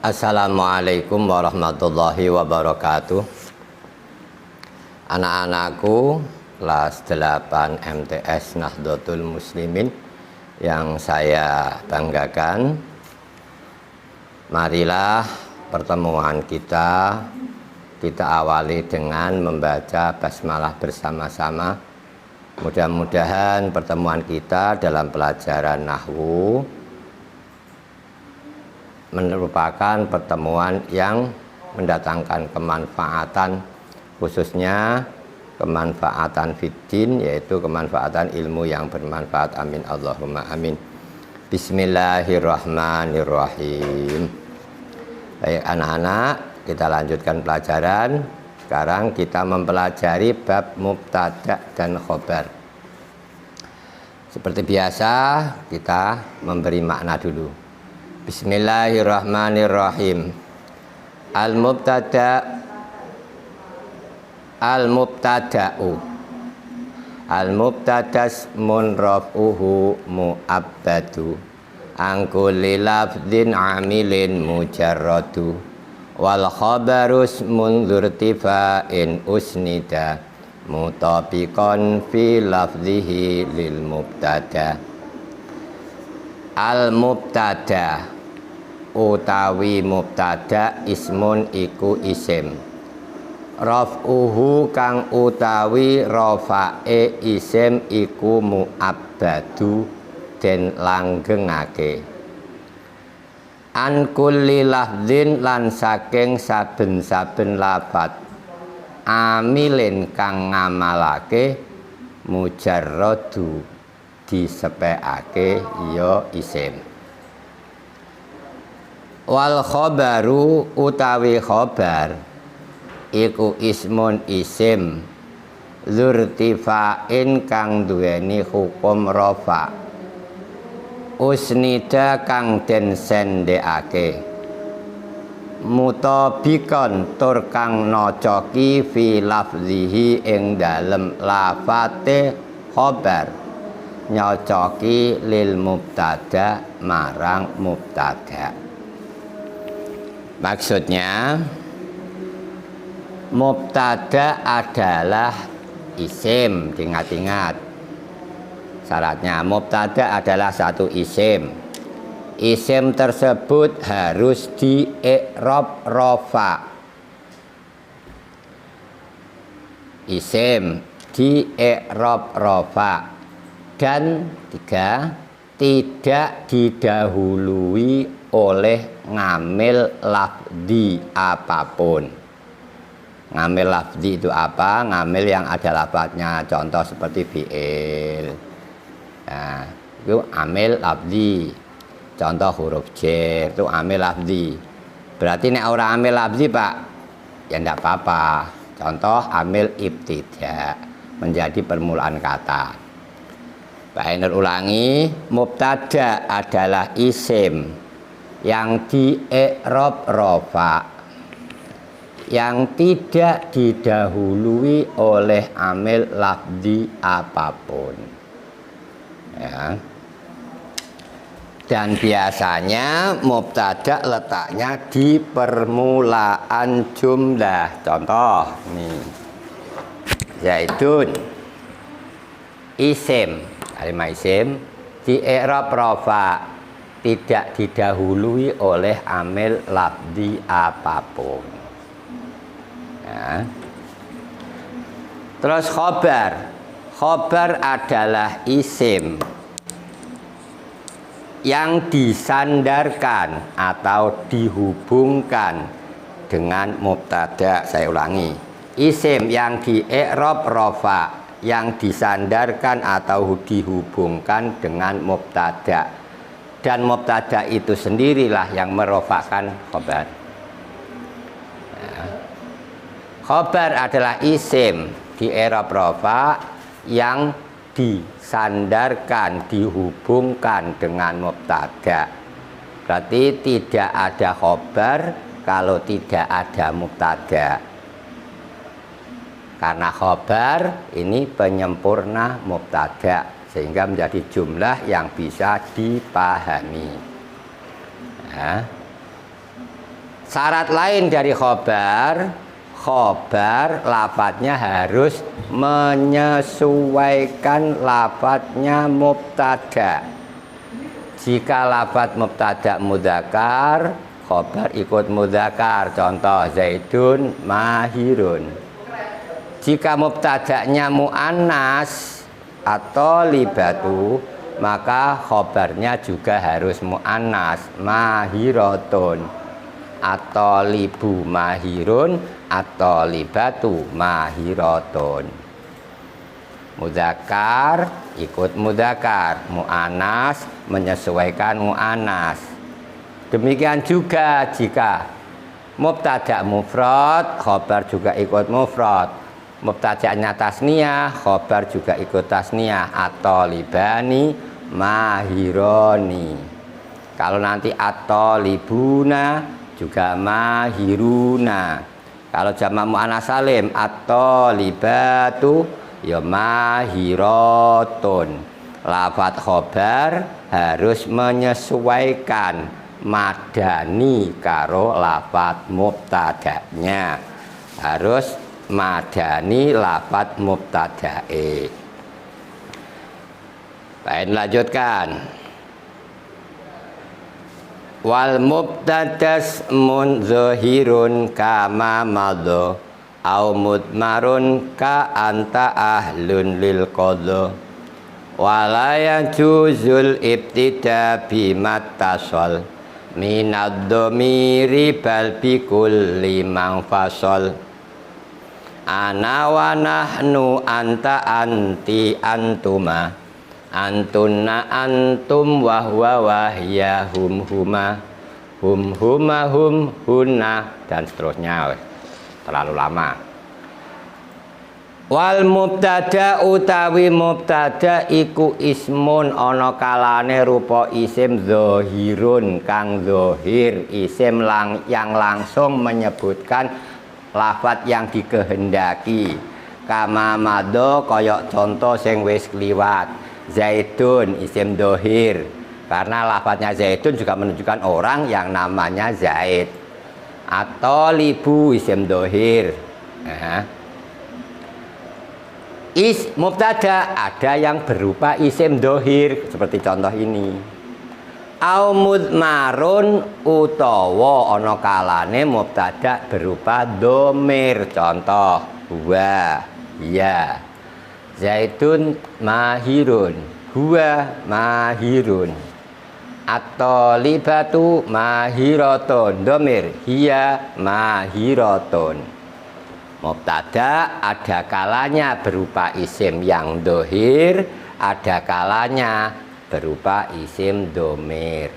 Assalamualaikum warahmatullahi wabarakatuh. Anak-anakku kelas 8 MTS Nahdlatul Muslimin yang saya banggakan, marilah pertemuan kita awali dengan membaca basmalah bersama-sama. Mudah-mudahan pertemuan kita dalam pelajaran nahwu merupakan pertemuan yang mendatangkan kemanfaatan, khususnya kemanfaatan fiddin, yaitu kemanfaatan ilmu yang bermanfaat. Amin Allahumma amin. Bismillahirrahmanirrahim. Baik anak-anak, kita lanjutkan pelajaran. Sekarang kita mempelajari bab mubtada dan khobar. Seperti biasa, kita memberi makna dulu. Bismillahirrahmanirrahim. Al-mubtada'u ismun raf'uhu mu'abbadu an kulli lafdin amilin mujarradu wal khabaru ismun dzurtifa'in usnida mutabiqan fi lafzihi lil mubtada. Al-mubtada utawi mubtada ismun iku isim, raf'uhu kang utawi rafa'e isim iku mu'abbadu den langgengake, an kulli lafdzin lan saking saben-saben lafat, amilin kang ngamalake, mujarradu disepekake ya isim. Wal khobaru utawi khobar iku ismun isim dzurtifa'in kang duweni hukum rafa, usnida kang den sendekake, mutabikon tur kang nocoki fi lafzihi ing dalem lafate khobar, nyocoki lil mubtada marang mubtada. Maksudnya mubtada adalah isim. Ingat-ingat syaratnya, mubtada adalah satu isim. Isim tersebut harus di i'rab rafa. Isim di i'rab rafa. Dan tiga, tidak didahului oleh ngamil lafzi apapun. Ngamil lafzi itu apa? Ngamil yang ada lafadznya. Contoh seperti fi'il. Nah, itu amil lafzi. Contoh huruf jar itu amil lafzi. Berarti nek ora amil lafzi, Pak, ya ndak apa-apa. Contoh amil ibtida, menjadi permulaan kata. Pak Ainur ulangi, mubtada adalah isim yang di i'rab rafa, yang tidak didahului oleh amil lafzi apapun, ya. Dan biasanya mubtada letaknya di permulaan jumlah. Contoh nih, zaidun isim, kalimat isim di i'rab rafa, tidak didahului oleh amil lafzi apapun, ya. Terus khobar adalah isim yang disandarkan atau dihubungkan dengan mubtada. Saya ulangi, isim yang di i'rab rafa, yang disandarkan atau dihubungkan dengan mubtada, dan mubtada itu sendirilah yang merofakkan khobar, ya. Khobar adalah isim di i'rab rafa yang disandarkan, dihubungkan dengan mubtada. Berarti tidak ada khobar kalau tidak ada mubtada. Karena khobar ini penyempurna mubtada, sehingga menjadi jumlah yang bisa dipahami. Ya. Syarat lain dari khobar, khobar lafadznya harus menyesuaikan lafadznya mubtada. Jika lafadz mubtada mudzakkar, khobar ikut mudzakkar. Contoh Zaidun mahirun. Jika mubtada'nya muannas atau libatu, maka khobarnya juga harus muannas, mahiratun atau libu mahirun atau libatu mahiratun. Mudzakkar ikut mudzakkar, muannas menyesuaikan muannas. Demikian juga jika mubtada mufrad, khobar juga ikut mufrad. Mubtada'nya tasniyah, khobar juga ikut tasniyah. Atau libani mahironi. Kalau nanti atau libuna juga mahiruna. Kalau jamak muannas salim atau libatu ya mahiratun. Lafadz khobar harus menyesuaikan madani karo lafadz mubtada'nya. Harus madani lafadz mubtadae. Baik, lanjutkan. Wal mubtadas munzahirun kama madha au mudmarun ka anta ahlun lil qadha wala yajuzul ibtida bimattasal minad dhamiri bal bi kulli man fasal ana wa nahnu anta anti antuma antunna antum wa huwa wahya hum huma hum huma hum hunna dan seterusnya. Terlalu lama. Wal mubtada utawi mubtada iku ismun ana kalane rupa isim zahirun kang zahir, isim yang langsung menyebutkan lafadz yang dikehendaki. Kama madho koyok contoh sing wis kliwat. Zaidun isim zahir, karena lafadznya Zaidun juga menunjukkan orang yang namanya Zaid. Atau libu isim zahir. Mubtada ada yang berupa isim zahir seperti contoh ini. Au mudmarun utawa ana kalane mubtada berupa dhamir, contoh huwa ya. Zaidun mahirun, huwa mahirun. Atau libatu mahiratun, dhamir hiya mahiratun. Mubtada ada kalanya berupa isim yang dohir, ada kalanya berupa isim domir.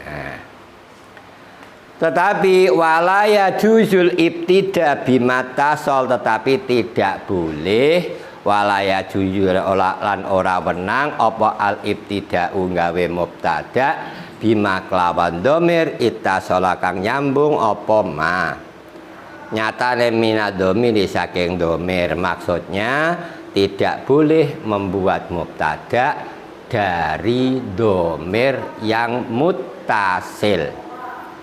Nah. Tetapi walaya juzul ibtida bimattasal, tetapi tidak boleh walaya juzul lan ora wenang apa al ibtida'u gawe mubtada bima kelawan domir ittasala kang nyambung apa ma. Nyatane minadomiri saking domir, maksudnya tidak boleh membuat mubtada dari domir yang muttasil,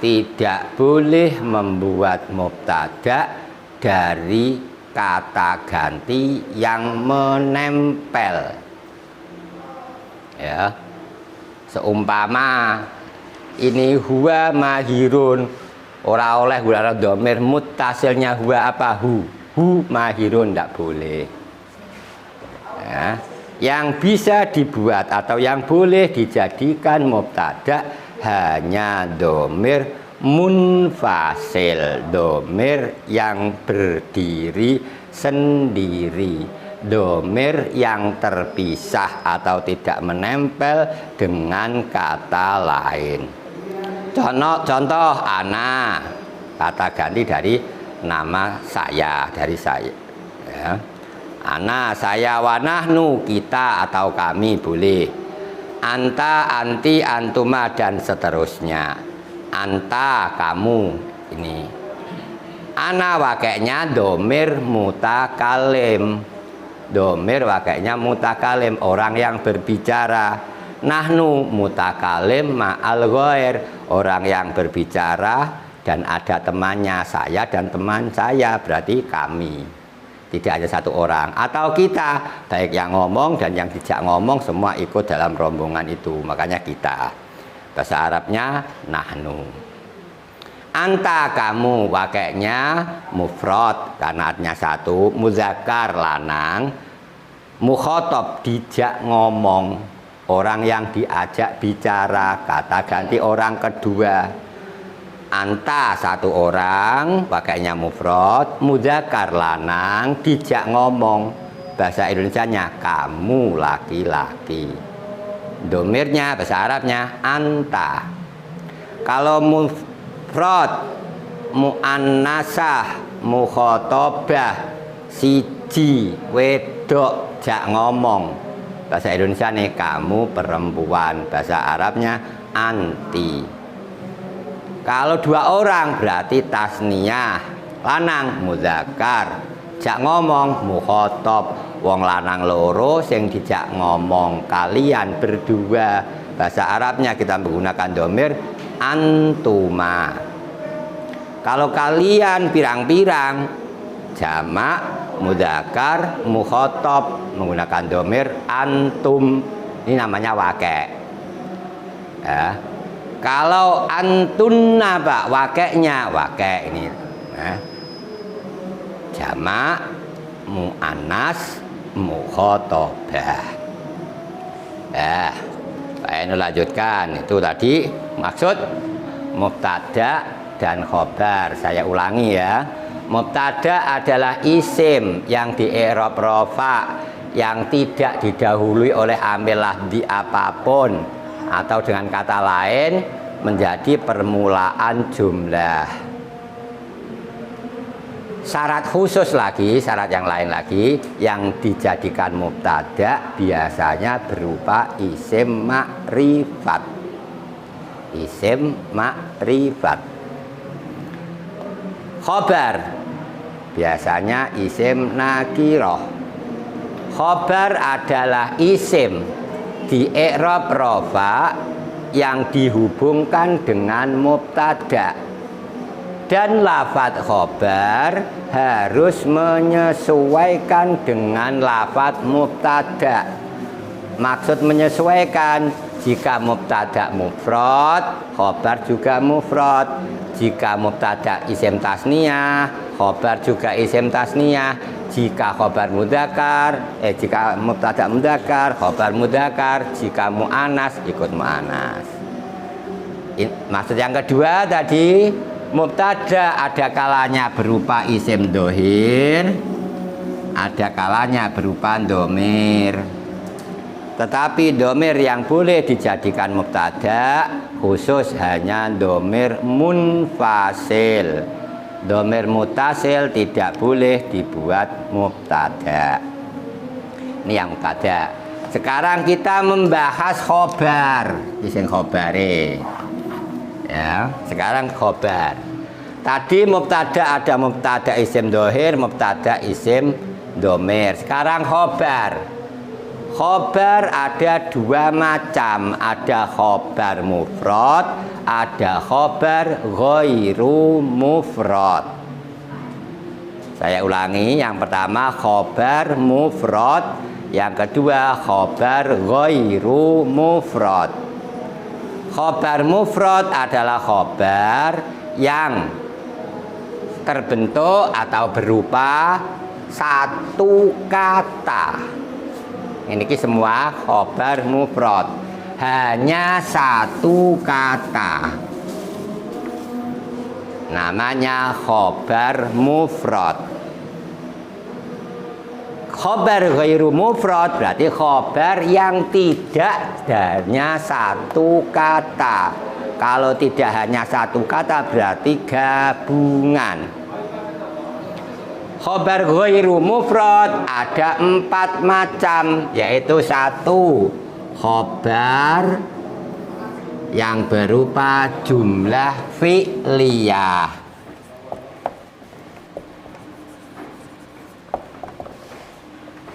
tidak boleh membuat mubtada dari kata ganti yang menempel. Ya, seumpama ini huwa mahirun, ora oleh guna domir muttasilnya huwa apa hu mahirun, tidak boleh. Ya, yang bisa dibuat atau yang boleh dijadikan mubtada hanya domir munfasil, domir yang berdiri sendiri, domir yang terpisah atau tidak menempel dengan kata lain. Contoh ana, kata ganti dari nama saya, dari saya. Ya. Ana, saya, wanahnu, kita atau kami boleh. Anta, anti, antuma dan seterusnya. Anta kamu ini. Ana wakainya domir mutakalim. Domir wakainya mutakalim, orang yang berbicara. Nahnu mutakalim ma'al ghair, orang yang berbicara dan ada temannya, saya dan teman saya, berarti kami. Tidak hanya satu orang atau kita, baik yang ngomong dan yang tidak ngomong semua ikut dalam rombongan itu, makanya kita. Bahasa Arabnya nahnu. Anta kamu, wakeknya mufrad karena artinya satu, muzakkar lanang, mukhotob dijak ngomong, orang yang diajak bicara, kata ganti orang kedua. Anta satu orang, pakainya mufrad, muzakkar lanang, dijak ngomong. Bahasa Indonesianya kamu laki-laki. Domirnya bahasa Arabnya anta. Kalau mufrad, muannasah, mukhotobah, siji, wedok, jak ngomong. Bahasa Indonesia nih kamu perempuan, bahasa Arabnya anti. Kalau dua orang berarti tasniyah, lanang muzakkar, jak ngomong mukhotob, wong lanang loro sing dijak ngomong, kalian berdua. Bahasa Arabnya kita menggunakan domir antuma. Kalau kalian pirang-pirang, jamak muzakkar mukhotob menggunakan domir antum. Ini namanya wakek. Ya. Kalau antunna pak, wakeknya wakek ini. Nah, jamak muannas mukhotobah. Ya, ini lanjutkan. Itu tadi maksud mubtada dan khobar. Saya ulangi ya. Mubtada adalah isim yang di i'rab rafa, yang tidak didahului oleh amil lafzi apapun, atau dengan kata lain menjadi permulaan jumlah. Syarat khusus lagi, syarat yang lain lagi yang dijadikan mubtada biasanya berupa isim makrifat. Isim makrifat. Khobar biasanya isim nakiroh. Khobar adalah isim di i'rab rafa yang dihubungkan dengan mubtada, dan lafadz khobar harus menyesuaikan dengan lafadz mubtada. Maksud menyesuaikan, jika mubtada mufrad, khobar juga mufrad. Jika mubtada isim tasniyah, khobar juga isim tasniyah. Jika khobar mudzakkar, jika mubtada mudzakkar, khobar mudzakkar. Jika muannas, ikut muannas. Maksud yang kedua tadi, mubtada ada kalanya berupa isim dohir, ada kalanya berupa domir. Tetapi domir yang boleh dijadikan mubtada khusus hanya domir munfasil. Domir mutasil tidak boleh dibuat mubtada. Ini yang mubtada. Sekarang kita membahas khobar, isim khobare. Ya, sekarang khobar. Tadi mubtada ada mubtada isim dohir, mubtada isim domir. Sekarang khobar. Khobar ada dua macam, ada khobar mufrad, ada khobar ghairu mufrad. Saya ulangi, yang pertama khobar mufrad, yang kedua khobar ghairu mufrad. Khobar mufrad adalah khobar yang terbentuk atau berupa satu kata. Ini semua khobar mufrad, hanya satu kata, namanya khobar mufrad. Khobar ghairu mufrad berarti khobar yang tidak hanya satu kata. Kalau tidak hanya satu kata berarti gabungan. Khobar ghairu mufrad ada 4 macam, yaitu satu, khobar yang berupa jumlah fi'liyah.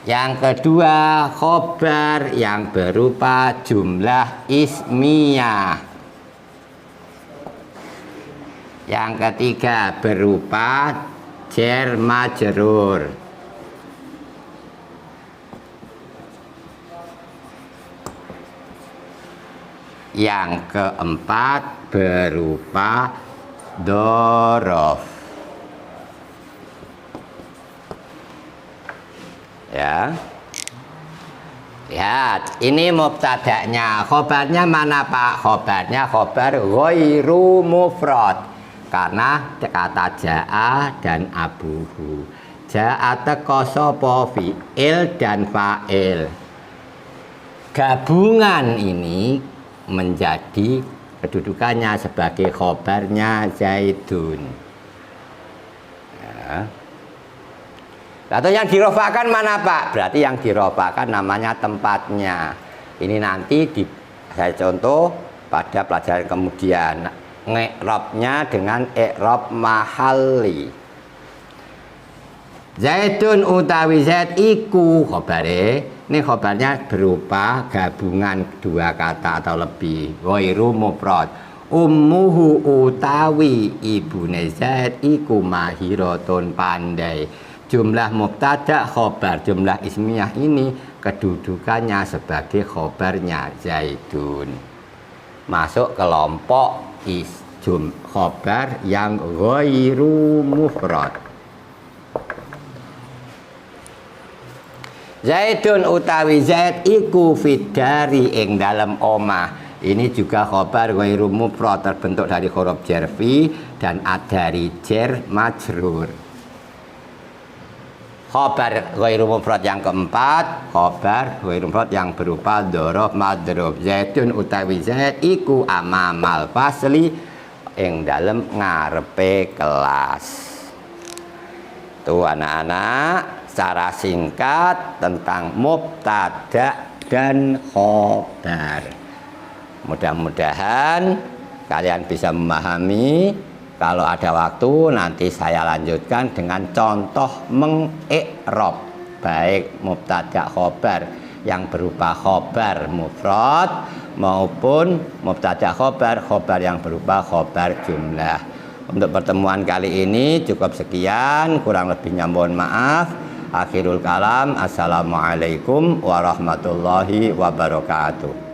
Yang kedua, khobar yang berupa jumlah ismiyah. Yang ketiga berupa jar majrur. Yang keempat berupa dzaraf. Ya. Lihat, ini mubtada'nya. Khobarnya mana Pak? Khobarnya khobar ghairu mufrad. Karena kata ja'a dan abuhu. Ja'a teko sapa fi'il dan fa'il. Gabungan ini menjadi kedudukannya sebagai khobarnya Zaidun. Ya. Atau yang dirofakan mana Pak? Berarti yang dirofakan namanya tempatnya. Ini nanti saya contoh pada pelajaran kemudian. Nge'robnya dengan i'rob mahalli. Zaidun utawi Zaid iku khobare. Ini khobarnya berupa gabungan dua kata atau lebih. Ghairu mufrad. Ummuhu utawi ibune Zaid iku mahiratun pandai. Jumlah mubtada khobar, jumlah ismiyah ini kedudukannya sebagai khobarnya Zaidun. Masuk kelompok khobar yang ghairu mufrad. Zaidun utawi Zaid iku fidari ing dalam omah. Ini juga khobar ghairu mufrad terbentuk dari huruf jarfi dan adari jar majrur. Khobar ghairu mufrad yang keempat, khobar ghairu mufrad yang berupa dzaraf madrub. Zaidun utawi Zaid iku amamal fasli ing dalem ngarepe kelas. Tuh anak-anak, secara singkat tentang mubtada dan khobar. Mudah-mudahan kalian bisa memahami. Kalau ada waktu nanti saya lanjutkan dengan contoh mengi'rob baik mubtada khobar yang berupa khobar mufrad maupun mubtada khobar yang berupa khobar jumlah. Untuk pertemuan kali ini cukup sekian, kurang lebihnya mohon maaf. Akhirul kalam, assalamualaikum warahmatullahi wabarakatuh.